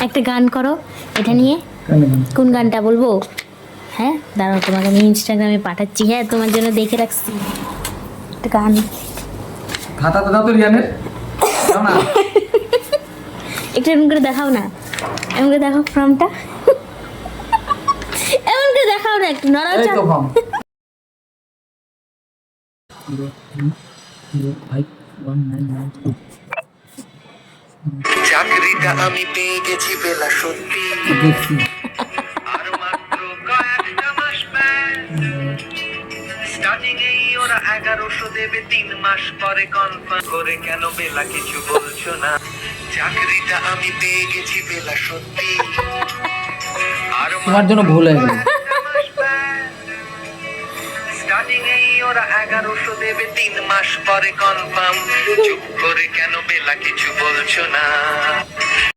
একটা গান করো এটা নিয়ে। কোন গানটা বলবো? হ্যাঁ দাঁড়াও, তোমাকে আমি ইনস্টাগ্রামে পাঠাচ্ছি। হ্যাঁ তোমার জন্য দেখে রাখছি একটা গান। খাতা তো দাও তো রিয়ানের, দাও না। একটু এমন করে দেখাও না, এমন করে দেখাও ফর্মটা, এমন করে দেখাও না, একটু এই নড়াচড়া। তো ফর্ম। চাকরিটা আমি পেয়ে গেছি বেলা সত্যি, দেখছি আর মাত্র কয়েকটা মাস স্টার্টিং এই ওরা 1100 দেবে, 3 মাস পরে কনফার্ম করে কেন বেলা কিছু বলছো না? চাকরিটা আমি পেয়ে গেছি বেলা সত্যি, আর তোমার জন্য ভুল হয়ে গেল। স্টার্টিং এই ওরা 1100 দেবে, 3 মাস পরে কনফার্ম, চুপ করে কেন বেলা কিছু বলছো না?